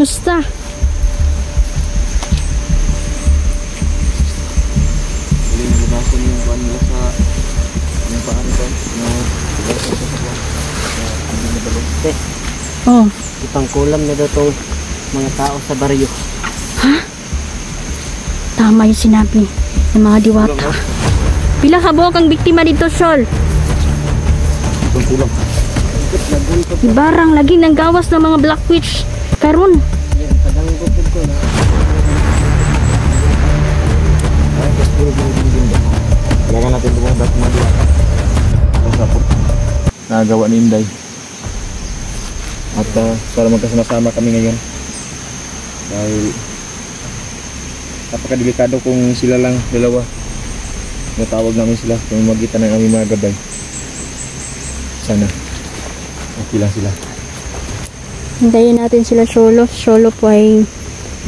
Kumusta? Hindi nalabasan yung paan nila sa yung paan ko na hindi na balong. Oh. Ipangkulam na daw itong mga tao sa baryo. Ha? Tama yung sinabi ng mga diwata. Pila ka buwak ang biktima dito, Sol? Kulang. Ibarang lagi ng gawas ng mga Black Witch. Karon. Padanggupid ko na. Kailangan natin lumabas mga diwata. Nagawa ni Inday. At para magkasama-sama kami ngayon. Dahil napakadelikado kung sila lang dalawa. Natawag namin sila kung magitan ng aming mga gabay. Sana okay lang sila. Hintayin natin sila solo. Solo po ay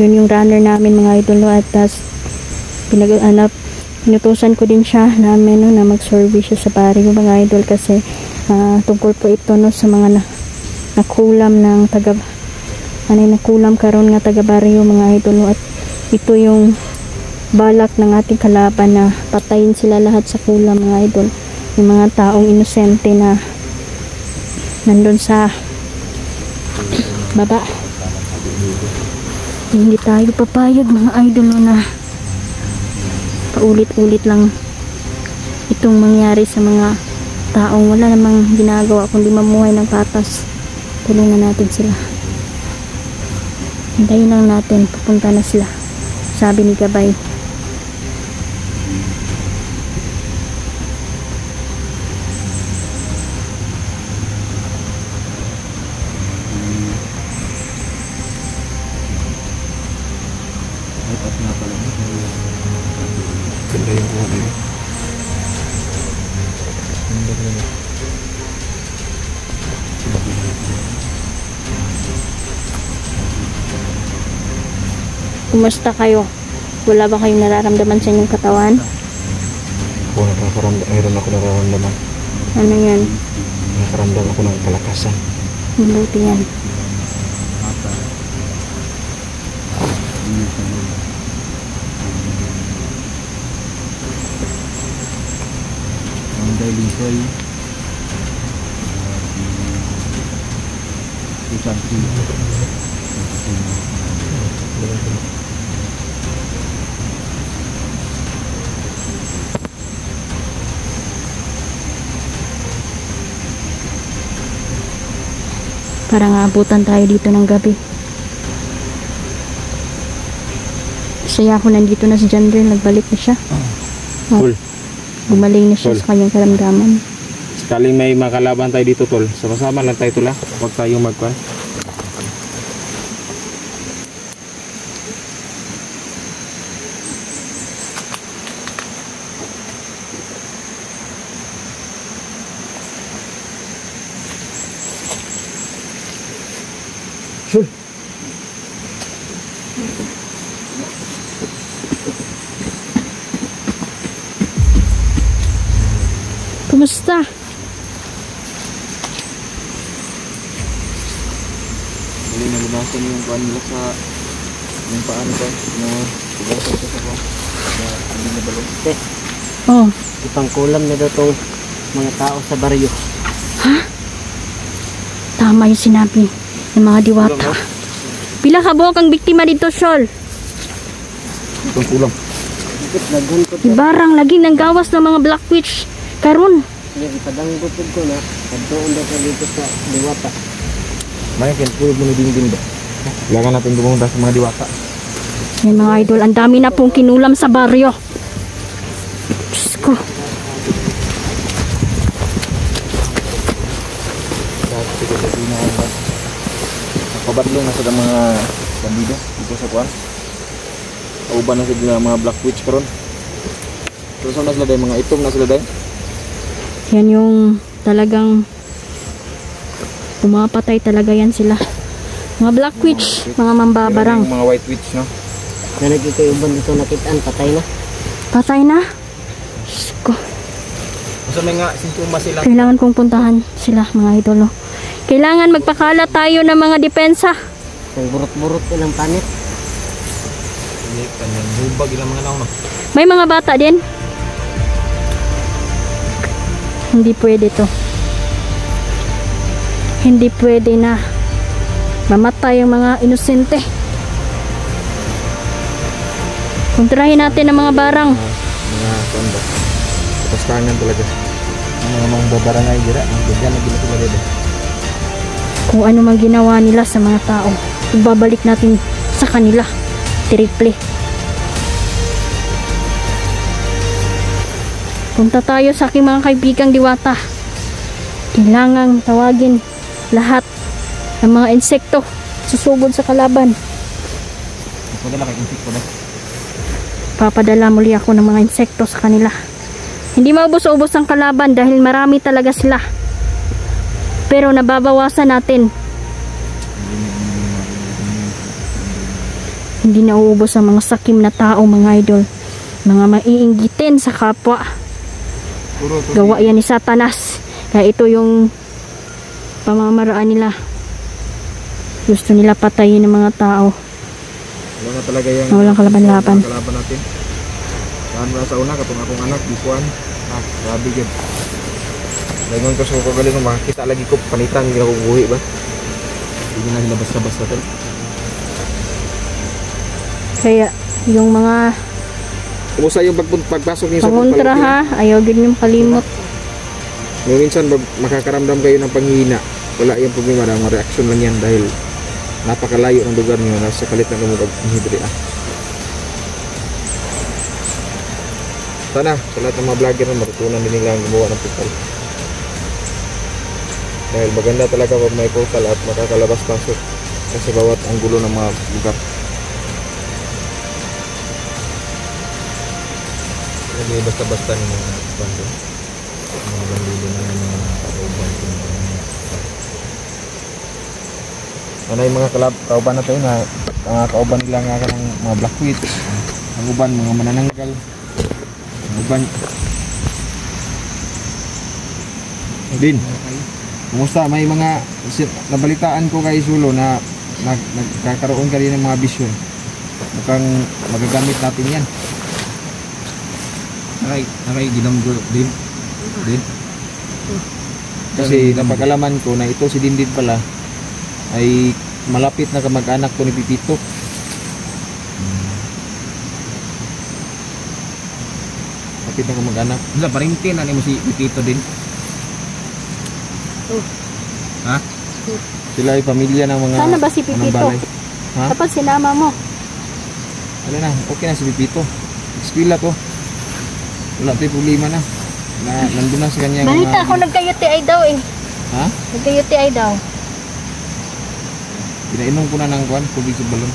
yun yung runner namin mga idol. At pinutusan ko din siya namin na mag-service siya sa baryo mga idol. Kasi tungkol po ito sa mga nakulam ng nakulam karon nga taga baryo mga idol. At ito yung balak ng ating kalaban na patayin sila lahat sa kulam mga idol. Yung mga taong inosente na nandun sa baba. Hindi tayo papayag mga idol na paulit-ulit lang itong mangyari sa mga taong wala namang ginagawa kundi mamuhay ng patas. Tulungan natin sila. Hintayin lang natin, pupunta na sila, sabi ni Gabay. Ganda yung buhay ko. Kumusta kayo? Wala ba kayong nararamdaman sa inyong katawan? Oo, mayroon ako nararamdaman. Ano yan? Nakaramdam ako ng kalakasan. Mabuti yan. Ang dahiling ko ay parang aabutan tayo dito ng gabi. Saya ako nandito na si Jandre, nagbalik na siya. Tol. Gumaling na siya Tol. sa kanyang karamdaman. Sakaling may makalaban tayo dito, tol. Sama-sama lang tayo, tol, ha? Huwag tayong magkuhan. Sul. Kumusta? Hindi nalabasan yung paan nila sa yung paan ko na tugasan ko sa ko na hindi na balong. Oh. Ipangkulam na daw itong mga tao sa baryo. Ha? Tama yung sinabi ng mga diwata. Pila ka buwak ang biktima dito, Sol? Itong kulang. Ibarang lagi ng gawas ng mga Black Witch. Karon. Ipadanggupid ko na. Doon daw ka dito sa diwata. Mayakin, puro buniding-ding ba? Kailangan natin bumunta sa mga diwata. May mga idol, ang dami na pong kinulam sa baryo. Diyos ko. Nakabadlong na sa mga bandido dito sa kuwan. Kauban na sila mga Black Witch karon. Pero saan na sila dahil? Mga itom na sila dahil? Yan yung talagang pumapatay talaga yan sila. Mga Black Witch, mga mambabarang. Yung mga White Witch, no? Na nagkikayuban dito nakitaan, patay na. Patay na? Diyos ko. Basta may nga sintomas sila. Kailangan kong puntahan sila mga idol. No? Kailangan magpakalat tayo ng mga depensa. Ang burot-burot ilang panit. Ini kanyang hubag ilang mga naon. May mga bata din. Hindi pwede to. Hindi pwede na mamatay ang mga inosente. Kontrahin natin ang mga barang. Mga kondo. Kapastangan talaga. Mga babarangay dira, ang bigyan na gila sila dito. Kung ano mang ginawa nila sa mga tao, ibabalik natin sa kanila. Triple. Punta tayo sa aking mga kaibigang diwata. Kailangang tawagin lahat ng mga insekto susugod sa kalaban. Padala kay insekto na. Papadala muli ako ng mga insekto sa kanila. Hindi maubos-ubos ang kalaban dahil marami talaga sila. Pero nababawasan natin. Hindi nauubos ang mga sakim na tao, mga idol. Mga maiinggitin sa kapwa. Gawa yan ni Satanas. Kaya ito yung pamamaraan nila. Gusto nila patayin ng mga tao. Wala na talaga yung walang kalaban-laban. Kalaban natin. Saan mo na sa una, katong akong anak, bikuan. Grabe yun. Ngayon ko sa kagaling, makakita lagi ko panitan, hindi na kukuhi ba? Hindi na hilabas-labas natin. Kaya yung mga Kumusta yung pagpasok niyo sa pangontra ha, ayaw din yung kalimot. Kung minsan makakaramdam kayo ng panghihina, wala yung problema, mga reaksyon lang yan dahil napakalayo ng lugar niyo, nasa kalit ng lumugag ng Hidria. Sana, sa lahat ng mga vlogger na matutunan din nila ang gumawa ng portal. Dahil maganda talaga pag may portal at makakalabas-pasok kasi bawat ang gulo ng mga lugar. Hindi basta-basta ng mga bando. Mga bandido na mga kauban ko. Ano yung mga kauban natin na kauban nila nga ka ng mga black wheat, ang uban mga manananggal, ang uban. Din, kumusta? May mga nabalitaan ko kay Sulo na nagkakaroon ka rin ng mga vision. Mukhang magagamit natin yan. Aray ginamgo din. Kasi napagalaman ko na ito si Dindin pala ay malapit na kamag-anak ko ni Pipito. Malapit na kamag-anak. Wala, parintin na mo si Pipito din. Ha? Sila ay pamilya ng mga... Sana ba si Pipito? Ha? Dapat sinama mo. Wala na, okay na si Pipito. Eskwela to. Wala tayo problema na. Nandun na sa kanya. Balita ako nagka-UTI daw eh. Ha? Nagka-UTI daw. Pinainom ko na ng kuwan, tubig sa balon.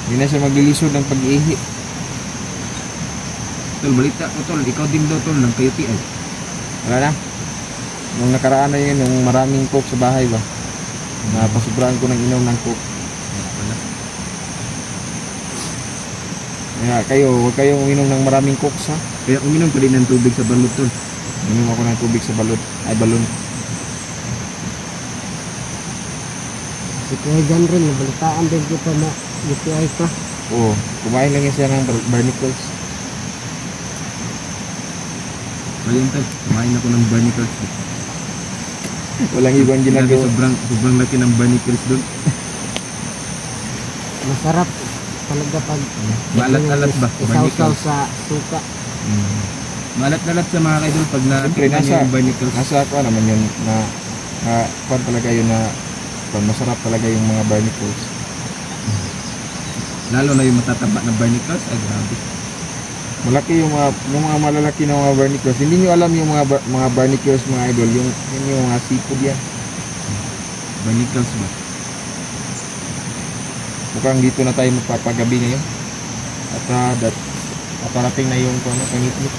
Hindi na siya maglilisod ng pag-ihi. Tol, balita ko tol, ikaw din daw tol, nagka-UTI. Wala na. Nung nakaraan na yun, yung maraming coke sa bahay ba? Napasubraan ko ng inom ng coke. Kaya kayo, huwag kayong uminom ng maraming cokes ha. Kaya uminom ka din ng tubig sa balot tol. Uminom ako ng tubig sa balot. Ay balon. Si Kuya John rin, nabalitaan din kita na UTI ka. Oo, kumain lang siya ng barnacles. Ayun tol, kumain ako ng barnacles. Walang ibang ginagawa. Sobrang laki ng barnacles doon. Masarap talaga pag Malat-alat ba? isaw-saw sa suka. Malat-alat sa mga kaidol pag nasa barnacles. Nasa ako naman yun na pan talaga yun na masarap talaga yung mga barnacles. Lalo na yung matataba na barnacles, ay grabe. Malaki yung mga malalaki na mga barnacles. Hindi nyo alam yung mga barnacles mga idol, yung mga seafood yan. Barnacles ba? Mukhang dito na tayo magpapagabi ngayon. At parating na yung pangit-ngit.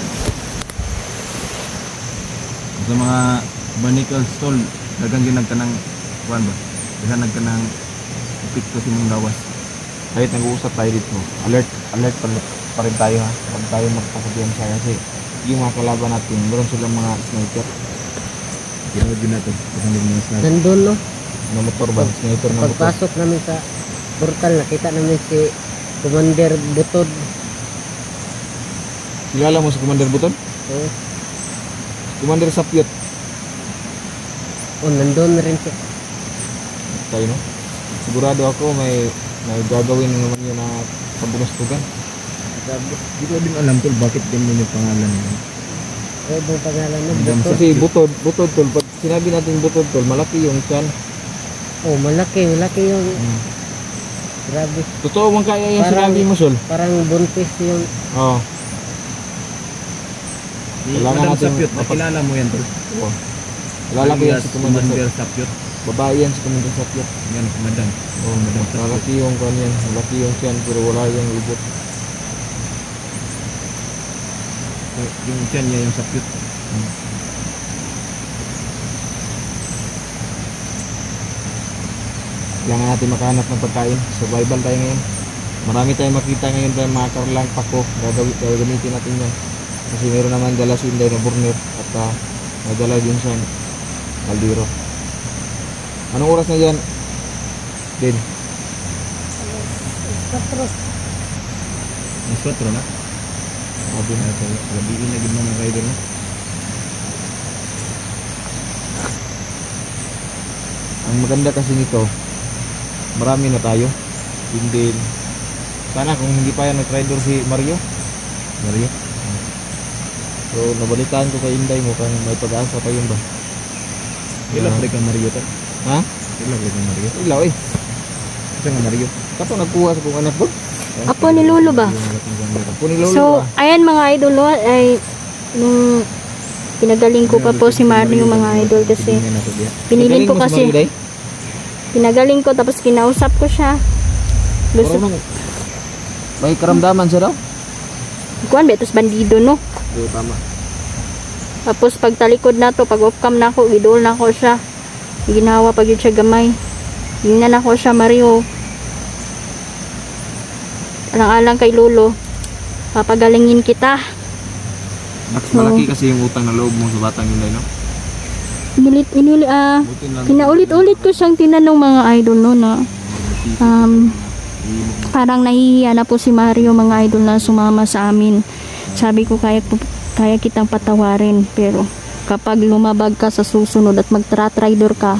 Sa mga barnacles tol, dagang ginag ka ng kuwan ba? Dagang nagka ng epekto sa mong gawas. Kahit nag-uusap tayo dito, alert pa rin tayo ha. Huwag tayo magpasabihan siya kasi yung mga kalaban natin, meron silang mga sniper. Ginawa din natin. Kasama mga sniper. Nandun, no? Na motor ba? Sniper na motor. Pagpasok namin sa portal, nakita namin si Commander Butod. Kilala mo si Commander Buton? Oo. Commander Sapyot. Oh, nandun na rin siya. Tayo no? Sigurado ako may gagawin naman yun na kabugastugan. Sabi, Hindi ko din alam tol bakit ganyan yung pangalan niya. oh, bang pangalan nun? Hanggang Butod. Kasi butod tol. Pag sinabi natin butod tol, malaki yung tiyan. Oh, malaki yung... Grabe. Totoo bang kaya yung Parang- sinabi mo sol? Parang buntis yung... Oo. Kailangan Madam natin Sapyot, nakilala mo yan tol? Oo. Lalaki yan si Commander Commander Sapyot. Sapyot. Babae yan si Commander Sapyot. Yan, madam. Oo, madam. Malaki yung kanyan. Malaki yung tiyan pero wala yung ubot. Yung tiyan niya yung Sapyot. Kailangan natin makahanap ng pagkain. Survival tayo ngayon. Marami tayong makita ngayon tayo mga karlang pako. Gagamitin natin yan. Kasi meron naman dala si Inday na burner at nadala din siya kaldero. Anong oras na yan? Din. Mas 4 na. Sabi na. Gabiin na gid mga rider no. Ang maganda kasi nito, marami na tayo. Hindi. Sana kung hindi pa yan nag-rider si Mario. So nabalitaan ko kay Inday mo kung may pag-asa pa yun ba? Ilang break ang Mario ta? Ha? Ilang break ang Mario? Ilaw eh. Isa nga Mario. Kato nagkuha sa kong anak ko. Apo ni Lolo ba? Apo ni Lolo So, ba? ayan mga idol, no, ay nung pinagaling ko pa po si Mario mga idol kasi piniling ko kasi pinagaling ko tapos kinausap ko siya. Gusto May karamdaman siya daw? kuan ba tapos bandido no. Oo, tama. Tapos pag talikod na to, pag off cam na ako, idol na ako siya. Ginawa pag yun siya gamay. Yun na ako siya Mario. Alang-alang kay Lolo. Papagalingin kita. Malaki kasi yung utang na loob mo sa batang yun, no? Pinaulit-ulit ko siyang tinanong mga idol no na parang nahihiya na po si Mario mga idol na sumama sa amin. Sabi ko kaya kitang patawarin pero kapag lumabag ka sa susunod at magtra-rider ka,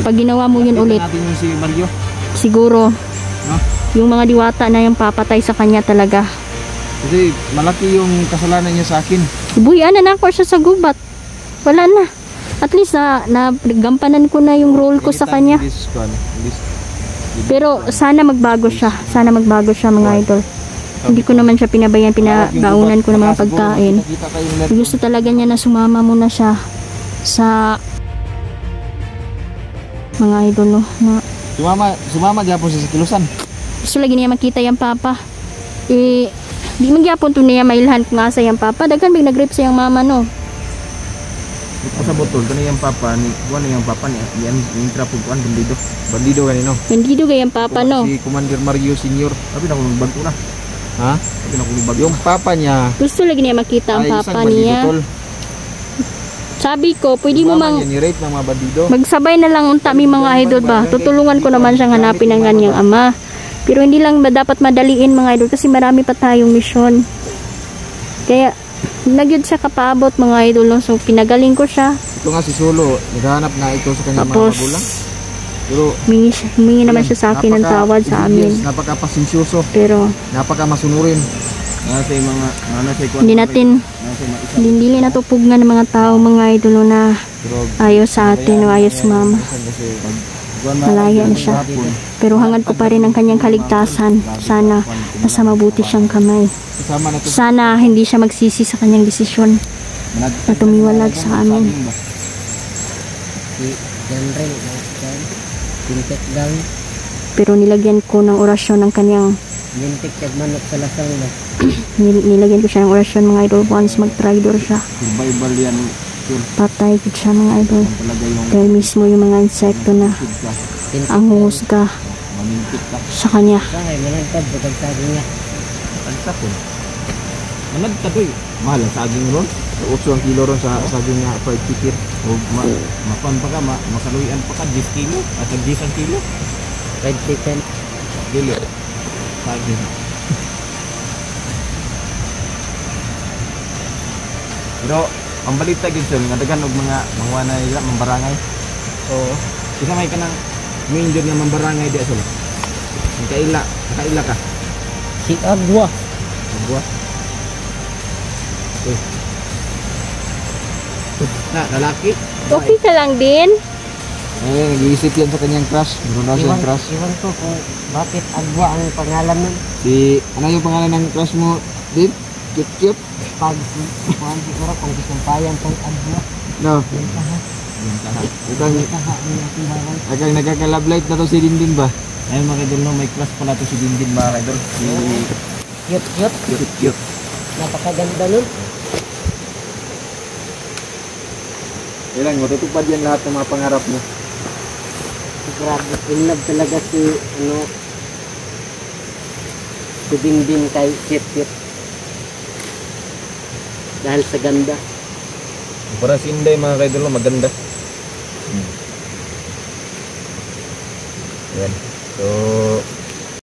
pag ginawa mo yun ulit, natin yung si Mario. siguro yung mga diwata na yung papatay sa kanya talaga. Kasi malaki yung kasalanan niya sa akin. Buhian na ako siya sa gubat. Wala na. At least na gampanan ko na yung role ko sa kanya. Pero sana magbago siya. Sana magbago siya mga idol. Hindi ko naman siya pinabayan, pinabaunan ko ng mga pagkain. Gusto talaga niya na sumama muna siya sa mga idol no. Na Sumama gyapon siya sa kilusan. gusto lagi niya makita yung papa. Di magyapon to niya mailhan kung asa yung papa. Daghan big nag-rape sa yung mama no. Sa botol kani yung papa ni yung papa ni yan yung trapo kuan bandido kanino. Bandido gayang papa no. Si Commander Mario Senior. Sabi na kung bagto na. Ha? Sabi na kung bagto. Yung papa niya Gusto lagi niya makita ang ay papa isang bandido, niya. tol. Sabi ko, pwede mo mang ni-rape ng mga bandido. magsabay na lang unta mi mga idol ba. Tutulungan ko naman siyang hanapin ang kanyang ama. Pero hindi lang dapat madaliin mga idol kasi marami pa tayong misyon. Kaya nagyud siya kapaabot mga idol no? So pinagaling ko siya. Ito nga si Solo, naghahanap na ito sa kanyang mga Tapos magulang. Pero humingi naman siya sa akin ng tawad sa amin. Napaka-pasensyoso, Pero napaka-masunurin. Nasa yung mga hindi natin hindi natupugan ng mga tao mga idol na Pero ayaw sa atin o ayaw sa mama. kasi Malaya na siya. Pero hangad ko pa rin ang kanyang kaligtasan. Sana nasa mabuti siyang kamay. kasama na ito. Sana hindi siya magsisi sa kanyang desisyon na tumiwalag sa amin. Si General, Pintek down. Pero nilagyan ko ng orasyon ng kanyang Lintik kag manok sa lasang ba? nilagyan ko siya ng orasyon mga idol once mag-tridor siya. Survival yan. Sure, Patay ko siya mga idol. talaga yung Kaya mismo yung mga insekto na ka, ang humusga mamintik ka. sa kanya. Sahay, managpad, bukag sabi niya. Ang sapon. Managtadoy. Mahal ang saging ron. 8 ang kilo ron sa saging nga fried chicken. O mapan pa ka, makaluyan pa ka 10 kilo at 10 ang kilo. Fried chicken. Kilo. Saging. Pero ang balita gyud sir nga daghan og mga na nila mambarangay. Oo. Isa may kanang main jud nga mambarangay di sir. Nakaila ka. Si Agwa. Agwa. Na lalaki. Okay ka lang din? Nag-iisip yan sa kanyang crush. Meron daw siyang crush. Iwan ko kung bakit Agwa ang pangalan nun. Ano yung pangalan ng crush mo, Din? Cute? Pag kuhan siguro kung gusto payan pang Agwa. No. Yung kaha. Ikang, Yung kaha ang ating bawal. ikang nagkaka-love na to si Dindin ba? Ayun mga idol, no, may class pala to si Dindin mga idol. Cute. Cute. Napakaganda nun. Ilang, matutupad yan lahat ng mga pangarap mo. Grabe, in love talaga si Dindin kay cute. Dahil sa ganda. Para si Inday mga idol, no, maganda. Yan. So,